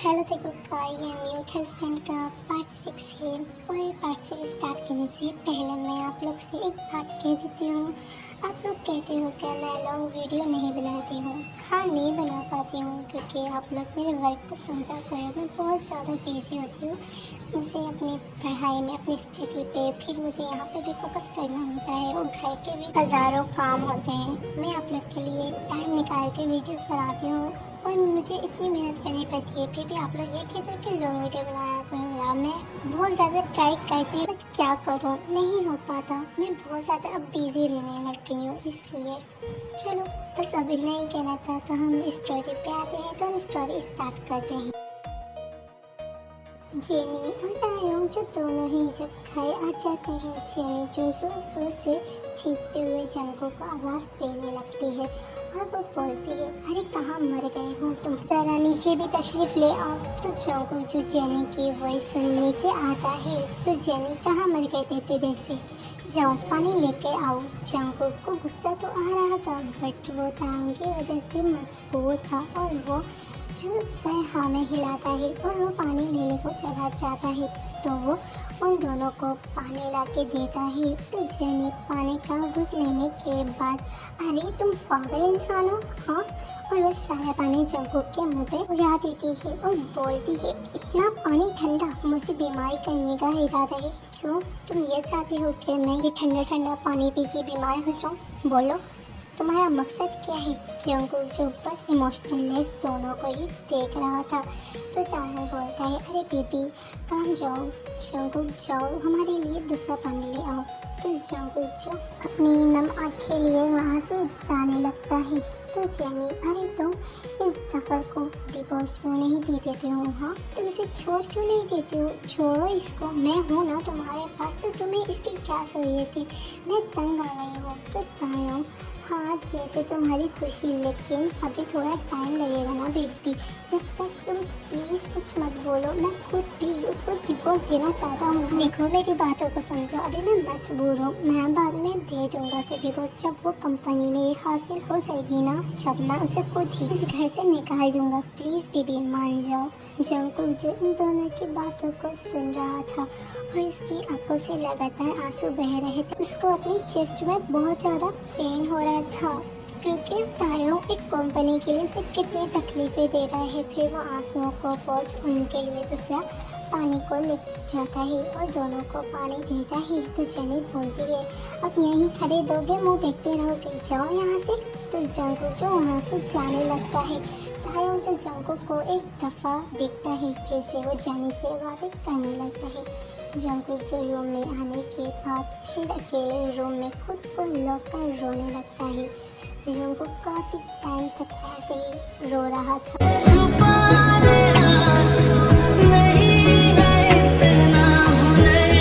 Hello देखो guys, ये mute husband का पार्ट 6 है। और ये पार्ट 6 स्टार्ट करने से पहले मैं आप लोग से एक बात कह देती हूँ। आप लोग कहते हो कि मैं लॉन्ग वीडियो नहीं बनाती हूँ। हाँ, नहीं बना पाती हूँ क्योंकि आप लोग मेरे वर्क को समझा पाए। मैं बहुत ज़्यादा बिजी होती हूँ। मुझे अपनी पढ़ाई में, अपनी स्टडी पे, फिर मुझे यहाँ पे भी फोकस करना होता है और घर के भी हज़ारों काम होते हैं। मैं आप लोग के लिए टाइम निकाल के वीडियोस बनाती हूँ और मुझे इतनी मेहनत करनी पड़ती है। फिर भी आप लोग ये कहते हो कि लॉन्ग वीडियो बनाया करो यार। मैं बहुत ज़्यादा ट्राई करती हूँ, बट क्या करूँ, नहीं हो पाता। मैं बहुत ज़्यादा अब बिजी रहने लग गई हूँ, इसलिए चलो बस अभी नहीं कहना था तो हम स्टोरी पे आते हैं। तो हम स्टोरी स्टार्ट करते हैं। जेनी और तायोंग जो दोनों ही जब घर आ जाते हैं, जेनी जो जोर जोर से चीखते हुए जंगू को आवाज़ देने लगती है और वो बोलती है, अरे कहाँ मर गए हो तुम, जरा नीचे भी तशरीफ़ ले आओ। तो जंगू जो जेनी की वॉइस सुन नीचे आता है, तो जेनी कहाँ मर गए थे तेरे से, जाओ पानी लेके आओ। जंगू को गुस्सा तो आ रहा था, बट वो तायोंग की वजह से मजबूर था और वो जो सर हाँ में हिलाता है और वो पानी लेने को चला जाता है। तो वो उन दोनों को पानी ला के देता है। तो जेनी पानी का घुट लेने के बाद, अरे तुम पागल इंसान हो, हाँ, और वो सारा पानी जंगू के मुंह पे उड़ा देती है और बोलती है, इतना पानी ठंडा, मुझे बीमारी करने का इरादा है, क्यों तुम ये चाहती हो कि मैं ये ठंडा ठंडा पानी पी के बीमार हो जाऊँ, बोलो तुम्हारा मकसद क्या है। जंगू जो बस इमोशनलेस दोनों को ही देख रहा था। तो तायोंग बोलता है, अरे बेबी काम जाओ, जंगू जाओ हमारे लिए दूसरा पानी ले आओ। तो जंगू जो अपनी नम आँखें लिए वहाँ से जाने लगता है। तो जेनी, अरे तुम इस डफर को डिवोर्स क्यों नहीं दे देते हो, हाँ, तुम इसे छोड़ क्यों नहीं देते हो, छोड़ो इसको, मैं हूँ ना तुम्हारे पास, तो तुम्हें इसकी क्या जरूरत है, मैं तंग आ गई हूँ। तो तायोंग, हाँ जैसे तुम्हारी खुशी, लेकिन अभी थोड़ा टाइम लगेगा ना बेबी, जब तक तुम प्लीज़ कुछ मत बोलो, मैं खुद भी उसको डिवोर्स देना चाहता हूँ। देखो मेरी बातों को समझो, अभी मैं मजबूर हूँ, मैं बाद में दे दूँगा उसे डिवोर्स, जब वो कंपनी में हासिल हो जाएगी ना, जब मैं उसे खुद ही इस घर से निकाल दूँगा, प्लीज़ बेबी मान जाओ। जंगू जो इन दोनों की बातों को सुन रहा था और इसकी आंखों से लगातार आंसू बह रहे थे, उसको अपनी चेस्ट में बहुत ज़्यादा पेन हो रहा था क्योंकि तायोंग एक कंपनी के लिए उसे कितनी तकलीफ़ें दे रहा है। फिर वो आंसुओं को पोंछ उनके लिए दूसरा पानी को ले जाता है और दोनों को पानी देता है। तो जेनी बोलती है, अब यहीं खड़े दोगे, मुँह देखते रहोगे, जाओ यहाँ से। तो जंगू जो वहाँ से जाने लगता है। तायोंग जो जंगू को एक दफ़ा देखता है, फिर से वो जेनी से बातें करने लगता है। जंगू जो रूम में आने के बाद फिर अकेले रूम में खुद को लॉक कर रोने लगता है। जंगू काफ़ी टाइम तक ऐसे ही रो रहा था। छुपा लेना नहीं है इतना हुनर,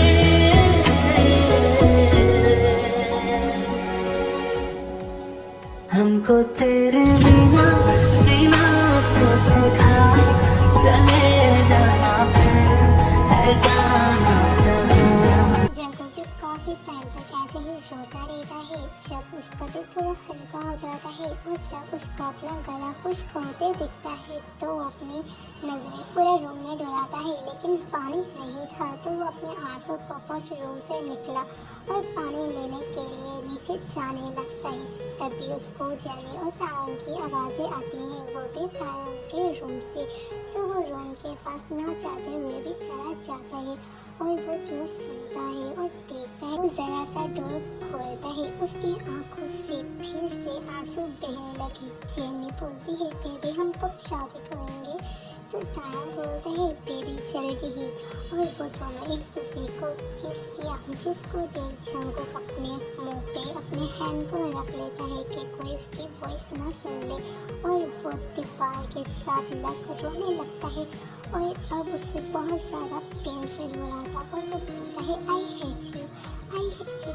हमको तेरे बिना जीना तो सिखा, चले जाना है जाना जाना। जंगू जो काफ़ी टाइम तक ऐसे ही रोता रहता है। जब उसका दिल थोड़ा हल्का हो जाता है और जब उसको अपना गला खुश्क होते दिखता है तो वो अपनी नज़रें पूरे रूम में दौड़ाता है, लेकिन पानी नहीं था। तो वो अपने आंसू को पोंछ रूम से निकला और पानी लेने के लिए नीचे जाने लगता है। तभी उसको जेनी और तायोंग की आवाज़ें आती हैं, वो भी तायोंग के रूम से। तो वो रूम के पास ना चाहते हुए भी चला जाता है और वो जो सुनता है और देखता है, वो ज़रा सा डोर खोलता है, उसकी आंखों से फिर से आंसू बहने लगे। जेनी बोलती है, बेबी हम कब शादी करेंगे। तो तायोंग बोलते हैं, बेबी भी जल्दी ही और वो दोनों एक दूसरे को किस किया, जिसको देख जंगकुक अपने मुंह पे अपने हैंड को रख लेता है कि कोई उसकी वॉइस ना सुन ले और वो दीवार के साथ लग रोने लगता है और अब उससे बहुत ज़्यादा पेन फील हो रहा था और वो बोलता है आई हेट यू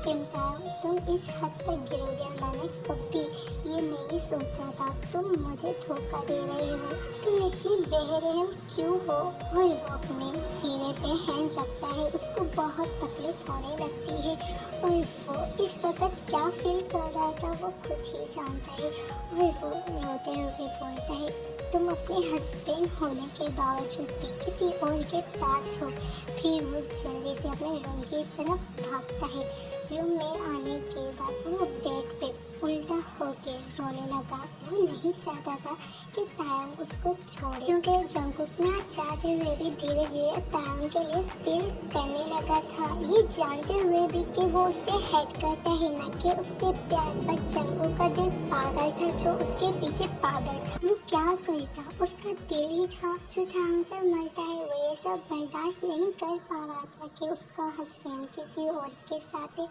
किमतारो, तुम इस हद तक गिरोगे मैंने कभी ये नहीं सोचा था, तुम मुझे धोखा दे रहे हो, तुम इतनी बेरहम क्यों हो। और वो अपने सीने पे हैंड रखता है, उसको बहुत तकलीफ होने लगती है और वो इस वक्त क्या फील कर रहा था वो खुद ही जानता है और वो रोते हुए बोलता है तुम अपने हस्बैंड होने के बावजूद भी किसी और के पास हो। फिर वो जल्दी से अपने रूम की तरफ भागता है। रूम में आने के बाद वो बेड पे उल्टा होके रोने लगा। वो नहीं चाहता था कि तायंग उसको छोड़े क्योंकि जंगकुक ना चाहते हुए भी धीरे धीरे तायंग के लिए फील करने लगा था, ये जानते हुए भी कि वो उससे हेट करता है न कि उससे प्यार। पर जंगकुक का दिल पागल था जो उसके पीछे पागल था। वो क्या करता, उसका दिल ही था जो तायंग पर मरता है। वो ये सब बर्दाश्त नहीं कर पा रहा था कि उसका हस्बैंड किसी और के साथ है,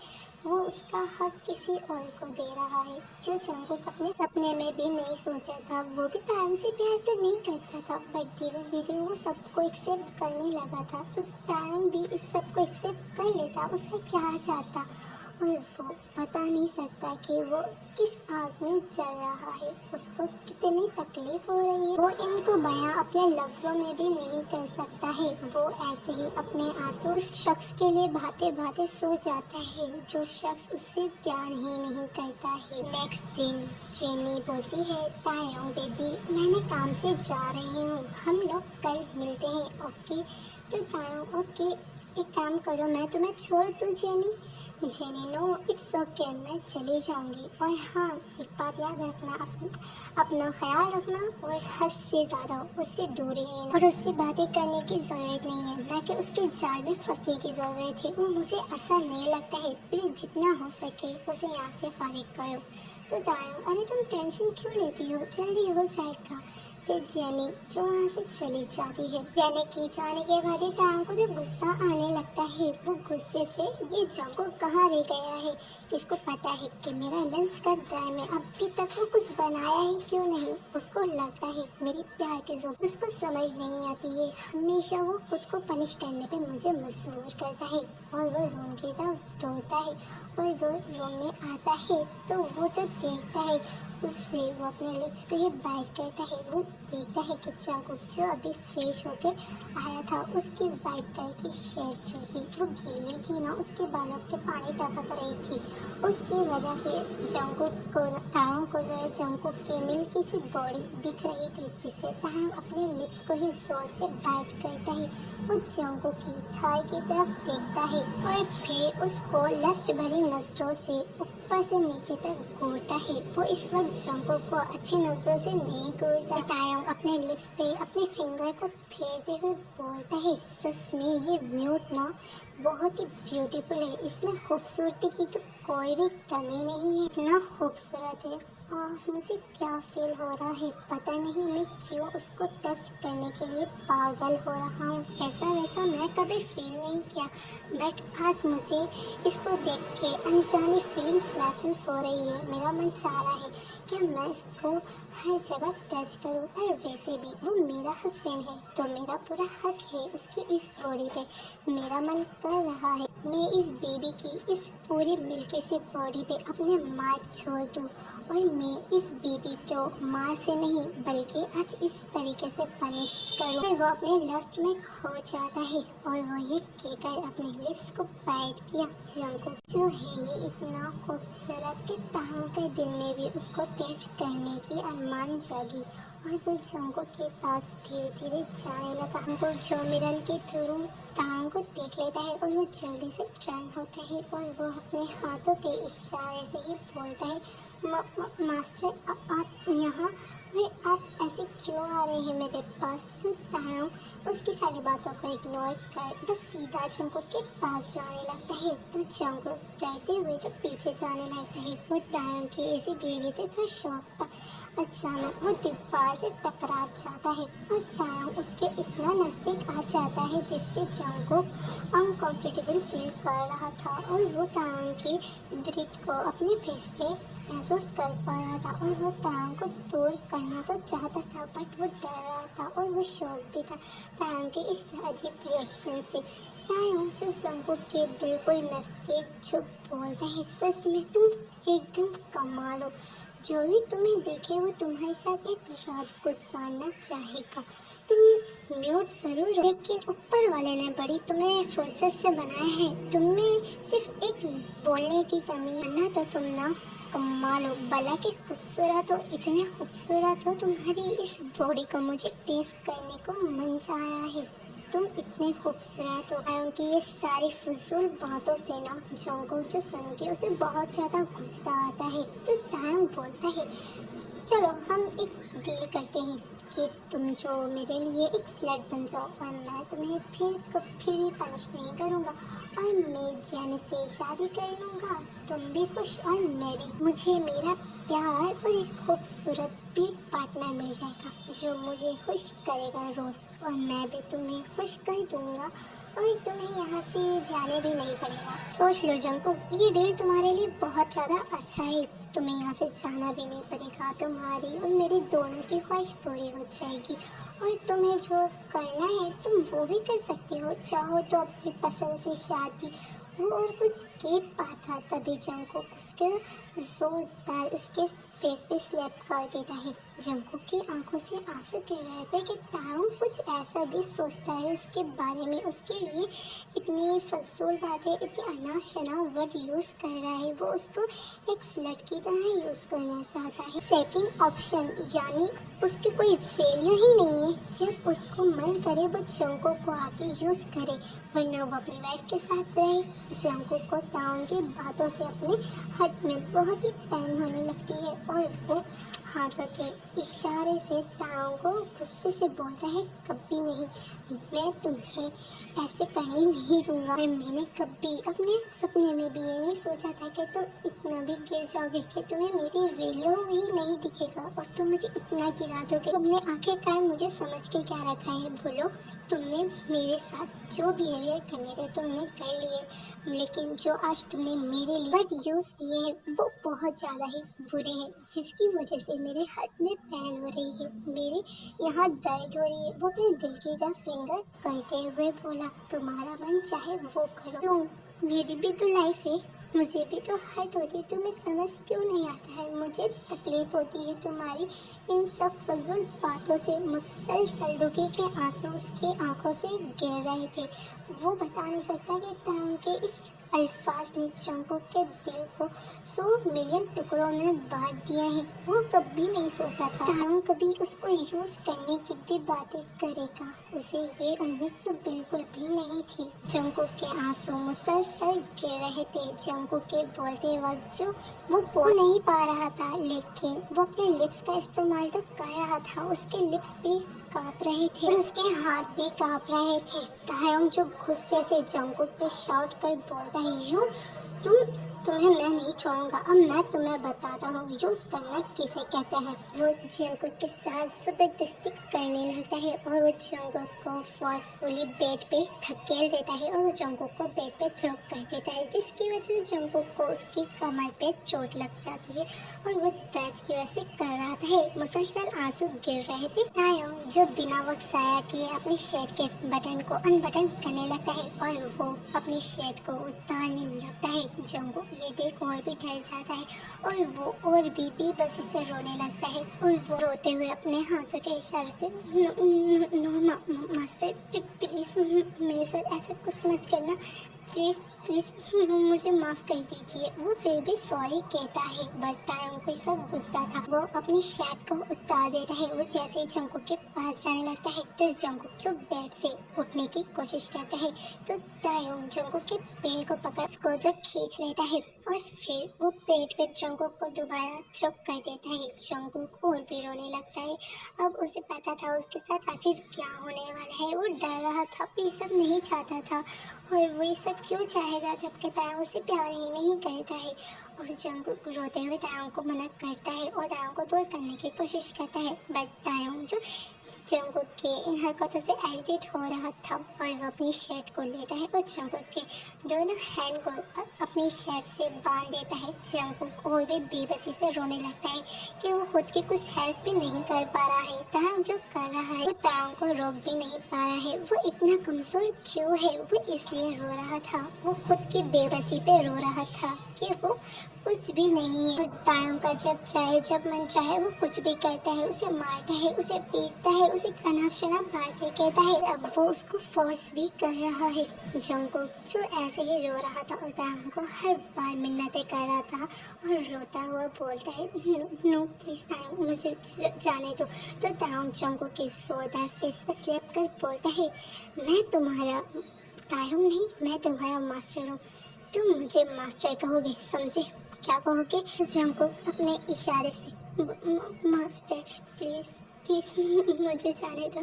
वो उसका हक किसी और को दे रहा है जो जंगकुक अपने सपने में भी नहीं सोचा था। वो भी तायंग से प्यार तो नहीं करता था पर धीरे धीरे वो सबको एक्सेप्ट करने लगा था, तो तायंग भी इस सबको एक्सेप्ट कर लेता। उसका क्या चाहता और वो बता नहीं सकता कि वो किस आग में जल रहा है, उसको कितनी तकलीफ हो रही है। वो इनको बयां अपने लफ्जों में भी नहीं कर सकता है। वो ऐसे ही अपने आंसू उस शख्स के लिए भाते भाते सो जाता है जो शख्स उससे प्यार ही नहीं करता है। नेक्स्ट दिन जेनी बोलती है तायंग बेबी मैंने काम से जा रही हूँ, हम लोग कल मिलते हैं ओके। तो तायंग ओके एक काम करो मैं तुम्हें छोड़ दूँ Jenny. Jenny no it's okay मैं चली जाऊंगी और हाँ एक बात याद रखना अपना ख्याल रखना और हद से ज़्यादा उससे दूर रहना और उससे बातें करने की ज़रूरत नहीं है, ना कि उसके जाल में फंसने की ज़रूरत है। वो मुझे अच्छा नहीं लगता है, प्लीज़ जितना हो सके उसे यहाँ से फारिग करो। तो तायंग अरे तुम टेंशन क्यों लेती हो, जल्दी हो जाएगा। फिर जेनी जो वहाँ से चली जाती है। जेनी की जाने के बाद तायंग को जो गुस्सा आने लगता है वो गुस्से से ये जंगकुक कहाँ रह गया है, किसको पता है कि मेरा लंच का टाइम है, अभी तक वो कुछ बनाया ही क्यों नहीं। उसको लगता है मेरी प्यार की ज़रूरत उसको समझ नहीं आती है, हमेशा वो खुद को पनिश करने पे मुझे मजबूर करता है और वो रूम की तरफ दौड़ता है और वो रूम में आता है तो वो जो देखता है उससे वो अपने लिप्स को ही बाइट करता है। वो देखता है कि जंगकुक जो अभी फ्रेश होकर आया था उसकी वाइट कलर की शर्ट जो थी वो गीली थी ना, उसके बालों पे पानी टपक रही थी, उसकी वजह से जंगकुक को तायंग को जो है जंगकुक की मिल्की सी बॉडी दिख रही थी जिससे तायंग अपने लिप्स को ही जोर से बाइट करता है। वो जंगकुक की थाई की तरफ देखता है और फिर उसको लस्ट भरी नजरों से ऊपर से नीचे तक घूरता है। वो इस वक्त जंगकुक को अच्छी नजरों से नहीं घूरता। तायंग अपने लिप्स पे अपने फिंगर को फेरते हुए बोलता है सच में ये म्यूट ना बहुत ही ब्यूटीफुल है, इसमें खूबसूरती की तो कोई भी कमी नहीं है, इतना खूबसूरत है। मुझे क्या फील हो रहा है पता नहीं, मैं क्यों उसको टच करने के लिए पागल हो रहा हूँ। ऐसा वैसा मैं कभी फील नहीं किया बट आज मुझे इसको देख के अनजानी फीलिंग्स महसूस हो रही है। मेरा मन चाह रहा है कि मैं इसको हर जगह टच करूँ और वैसे भी वो मेरा हस्बैंड है तो मेरा पूरा हक है उसकी इस बॉडी पे। मेरा मन कर रहा है मैं इस बेबी की इस पूरी मिल्की सी बॉडी पे अपने मार्क छोड़ दूँ और मैं इस बेबी को मार से नहीं बल्कि आज इस तरीके से पनिश करूँ। फिर वो अपने लस्ट में खो जाता है और वो ये कहकर अपने लिप्स को बाइट किया। जंगकुक जो है ये इतना खूबसूरत कि तायंग के दिल में भी उसको टेस्ट करने की अरमान जागी और वो जंगकुक के पास धीरे धीरे जाने लगा। वो जो मिरर के थ्रू तायंग को देख लेता है और वो जल्दी से टर्न होता है और वो अपने हाथों के इशारे से ही बोलता है मास्टर आप यहाँ और आप ऐसे क्यों आ रहे हैं मेरे पास। तो तायंग उसकी सारी बातों को इग्नोर कर बस सीधा जंगकुक के पास जाने लगता है। तो जंगकुक जाते हुए जो पीछे जाने लगता है वो तायंग की ऐसी बेबी से थोड़ा शौक था। अचानक वो दीवार से टकरा जाता है और तायंग उसके इतना नजदीक आ जाता है जिससे जंगकुक अनकंफर्टेबल फील कर रहा था और वो तायंग की ब्रीथ को अपने फेस पे महसूस कर पा रहा था और वो तायंग को दूर करना तो चाहता था बट वो डर रहा था और वो शौक भी था तायंग के इस अजीब रिएक्शन से। तायंग जो जंगकुक के बिल्कुल नजदीक छुप बोलता है, सच में तुम एकदम कमाल हो, जो भी तुम्हें देखे वो तुम्हारे साथ एक रात गुजारना चाहेगा। तुम म्यूट जरूर हो लेकिन ऊपर वाले ने बड़ी तुम्हें फुर्सत से बनाया है, तुम्हें सिर्फ एक बोलने की कमी है ना, तो तुम ना कमाल हो, भला के खूबसूरत हो, इतने खूबसूरत हो, तुम्हारी इस बॉडी को मुझे टेस्ट करने को मन चाह रहा है, तुम इतने खूबसूरत हो। उनकी ये सारी फजूल बातों से ना जंगकुक जो सुन के उसे बहुत ज़्यादा गुस्सा आता है तो तायंग बोलता है, चलो हम एक डील करते हैं कि तुम जो मेरे लिए एक स्लट बन जाओ और मैं तुम्हें फिर कभी भी पनिश नहीं करूँगा और मैं जैन से शादी कर लूँगा, तुम भी खुश और मैं भी, मुझे मेरा प्यार और एक खूबसूरत बीट पार्टनर मिल जाएगा जो मुझे खुश करेगा रोज और मैं भी तुम्हें खुश कर दूंगा और तुम्हें यहाँ से जाने भी नहीं पड़ेगा। सोच लो जंगकुक, ये डील तुम्हारे लिए बहुत ज़्यादा अच्छा है, तुम्हें यहाँ से जाना भी नहीं पड़ेगा, तुम्हारी और मेरी दोनों की ख्वाहिश पूरी हो जाएगी और तुम्हें जो करना है तुम वो भी कर सकते हो, चाहो तो अपनी पसंद से शादी। वो और कुछ के पाता तभी जंगकुक उसके जोरदार उसके फेस पे स्लैप कर देता है। जंगकुक की आंखों से आंसू गिर रहे थे कि तायंग कुछ ऐसा भी सोचता है उसके बारे में, उसके लिए इतनी फजूल बातें, इतनी अनाप शनाप वर्ड यूज़ कर रहा है, वो उसको एक स्लट की तरह यूज़ करना चाहता है। सेकंड ऑप्शन यानी उसकी कोई वैल्यू ही नहीं है, जब उसको मन करे वो जंगकुक को आके यूज़ करे, वरना वो अपनी वाइफ के साथ रहे। जंगकुक को तायंग की बातों से अपने हार्ट में बहुत ही पेन होने लगती है और वो हाथों के इशारे से तायंग को गुस्से से बोलता है, कभी नहीं, मैं तुम्हें ऐसे करने नहीं दूंगा और मैंने कभी अपने सपने में भी ये नहीं सोचा था कि तुम इतना भी गिर जाओगे कि तुम्हें मेरी वैल्यू ही नहीं दिखेगा और तुम मुझे इतना गिरा दोगे। तुमने आखिरकार मुझे समझ के क्या रखा है, बोलो, तुमने मेरे साथ जो बिहेवियर करने थे तुमने कर लिए, लेकिन जो आज तुमने मेरे लिए वर्ड यूज़ किए हैं वो बहुत ज़्यादा ही बुरे हैं, जिसकी वजह से मेरे हार्ट में पेन हो रही है, मेरे यहाँ दर्द हो रही है। वो अपने दिल की तरफ फिंगर करते हुए बोला, तुम्हारा मन चाहे वो करो, क्यों, मेरी भी तो लाइफ है, मुझे भी तो हर्ट होती है, तुम्हें समझ क्यों नहीं आता है, मुझे तकलीफ होती है तुम्हारी इन सब फजूल बातों से। मुसलसल दुखी के आंसू उसकी आंखों से गिर रहे थे, वो बता नहीं सकता कि तायंग के इस अल्फाज ने जंगकुक के दिल को 100 मिलियन टुकड़ों में बांट दिया है। वो कभी नहीं सोचा था तायंग कभी उसको यूज करने की भी बातें करेगा, उसे ये उम्मीद तो बिल्कुल भी नहीं थी। जंगकुक के आंसू मुसलसल गिर रहे थे, जंगकुक के बोलते वक्त जो वो बोल नहीं पा रहा था, लेकिन वो अपने लिप्स का इस्तेमाल तो कर रहा था, उसके लिप्स भी कांप रहे थे और उसके हाथ भी कांप रहे थे। तायंग जो गुस्से से जंगकुक पे शाउट कर बोलता है, यू तुम्हें मैं नहीं छोड़ूंगा, अब मैं तुम्हें बताता हूँ यूज करना किसे कहते हैं। वो जंगकुक के साथ जबरदस्ती करने लगता है और वो जंगकुक को फोर्सफुली बेड पे धकेल देता है और वो जंगकुक को बेड पे थ्रो कर देता है, जिसकी वजह से जंगकुक को उसकी कमर पे चोट लग जाती है और वो दर्द की वजह से कर रहा है, मुसलसल आंसू गिर रहे थे। तायंग जो बिना वक्त जाया किए अपनी शर्ट के बटन को अनबटन करने लगता है और वो अपनी शर्ट को उतारने लगता है। जंगकुक ये देख और भी डर जाता है और वो और भी बेबसी से रोने लगता है और वो रोते हुए अपने हाथों के इशारे से नो मास्टर प्लीज मेरे साथ ऐसा कुछ मत करना, प्लीज प्लीज मुझे माफ कर दीजिए। वो फिर भी सॉरी कहता है, बट तायंग को इसका गुस्सा था, वो अपनी शर्ट को उतार देता है। वो जैसे ही जंगकुक के पास जाने लगता है तो जंगकुक जो बेड से उठने की कोशिश करता है तो तायंग जंगकुक के पैर को पकड़ उसको जो खींच लेता है और फिर वो पेट पे जंगकुक को दोबारा थ्रो कर देता है। जंगकुक और भी रोने लगता है, अब उसे पता था उसके साथ आखिर क्या होने वाला है, वो डर रहा था, ये सब नहीं चाहता था और वो ये सब शायद क्यों चाहेगा जबकि तायंग उसे प्यार ही नहीं करता है। और जंगकुक रोते हुए तायंग को मना करता है और तायंग को दूर करने की कोशिश करता है, बट तायंग जो जंगकुक के इन हरकतों से एरिटेट हो रहा था और वो अपनी शर्ट को लेता है और जंगकुक के दोनों हैंड को अपनी शर्ट से बांध देता है। जंगकुक और भी बेबसी से रोने लगता है कि वो खुद की कुछ हेल्प भी नहीं कर पा रहा है। तायंग जो कर रहा है वो तायंग को रोक भी नहीं पा रहा है। वो इतना कमजोर क्यों है? वो इसलिए रो रहा था, वो खुद की बेबसी पे रो रहा था कि वो कुछ भी नहीं है। तायंग का जब चाहे जब मन चाहे वो कुछ भी करता है, उसे मारता है, उसे पीटता है, उसे अनाप शनाप बातें कहता है। अब वो उसको फोर्स भी कर रहा है। जंगकुक जो ऐसे ही रो रहा था और तायंग को हर बार मिन्नतें कर रहा था और रोता हुआ बोलता है, नो प्लीज तायंग, मुझे जाने दो। तो तायंग जंगकुक के जोरदार फेस पर स्लैप कर बोलता है, मैं तुम्हारा तायंग नहीं, मैं तुम्हारा मास्टर हूँ, तुम मुझे मास्टर कहोगे, समझे? क्या कहोगे? जंगकुक अपने इशारे से मास्टर प्लीज प्लीज मुझे जाने दो,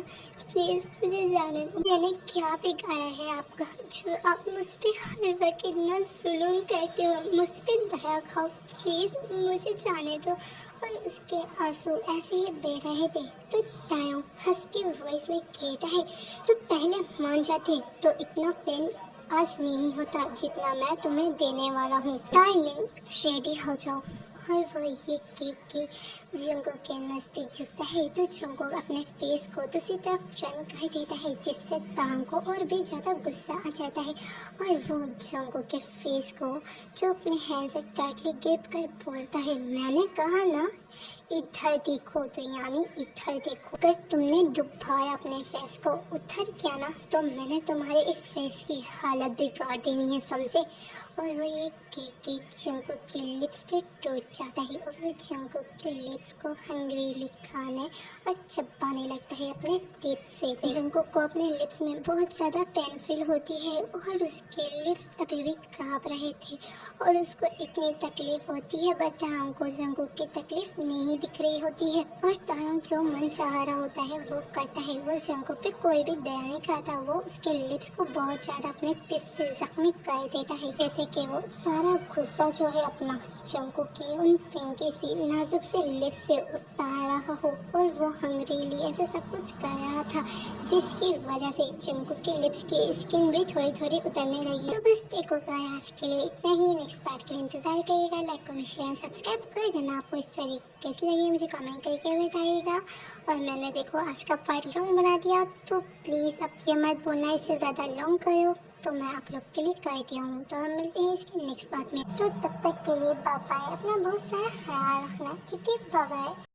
प्लीज मुझे जाने दो। मैंने क्या बिगाड़ा है आपका जो आप मुझ पे हर वक्त इतना जुल्म करते हो? मुझ पे दया खाओ, प्लीज मुझे जाने दो। और उसके आंसू ऐसे ही बह रहे थे। तो तायंग हंस के वॉइस में कहता है, तो पहले मान जाते तो इतना पेन आज नहीं होता जितना मैं तुम्हें देने वाला हूँ। डार्लिंग रेडी हो जाओ। और वो ये केक के जंगकुक के नजदीक झुकता है तो जंगकुक अपने फेस को दूसरी तरफ टर्न कर देता है, जिससे तांग को और भी ज्यादा गुस्सा आ जाता है। और वो जंगकुक के फेस को जो अपने हैंड से टाइटली ग्रिप कर बोलता है, मैंने कहा ना इधर देखो, तो यानी इधर देखो। अगर तुमने डुबाया अपने फेस को उधर किया ना तो मैंने तुम्हारे इस फेस की हालत बिगाड़ देनी है, समझे? और वो ये केक जंगकुक के लिप्स पे टूट जाता है और वो जंगकुक के लिप्स को हंग्रीली खाने और चबाने लगता है अपने टीथ से। जंगकुक को अपने लिप्स में बहुत ज़्यादा पेन फील होती है और उसके लिप्स अभी भी काँप रहे थे और उसको इतनी तकलीफ होती है, बट तायंग को जंगकुक की तकलीफ नहीं दिख रही होती है। और तायंग जो मन चाह रहा होता है वो करता है। वो जंगकुक पे कोई भी दया नहीं खाता, वो उसके लिप्स को बहुत ज़्यादा अपने टिस से जख्मी कर देता है, जैसे कि वो सारा गुस्सा जो है अपना जंगकुक की उन पिंकी सी नाजुक से लिप्स से उतार रहा हो। और वो हंग्रीली ऐसे सब कुछ कर रहा था जिसकी वजह से जंगकुक के लिप्स की स्किन भी थोड़ी थोड़ी उतरने लगी। तो बस देखो गाइस, आज के लिए इतना ही। नेक्स्ट पार्ट के लिए इंतजार करिएगा। लाइक कमेंट शेयर सब्सक्राइब कर देना। आपको इस स्टोरी कैसी लगी मुझे कमेंट करके बताइएगा। और मैंने देखो आज का पार्ट लॉन्ग बना दिया, तो प्लीज़ अब ये मत बोलना इससे ज़्यादा लॉन्ग करो, तो मैं आप लोग के लिए कर दिया हूँ। तो हम मिलते हैं इसके नेक्स्ट पार्ट में। तो तब तक के लिए बाय बाय। अपना बहुत सारा ख्याल रखना, ठीक है? Bye bye.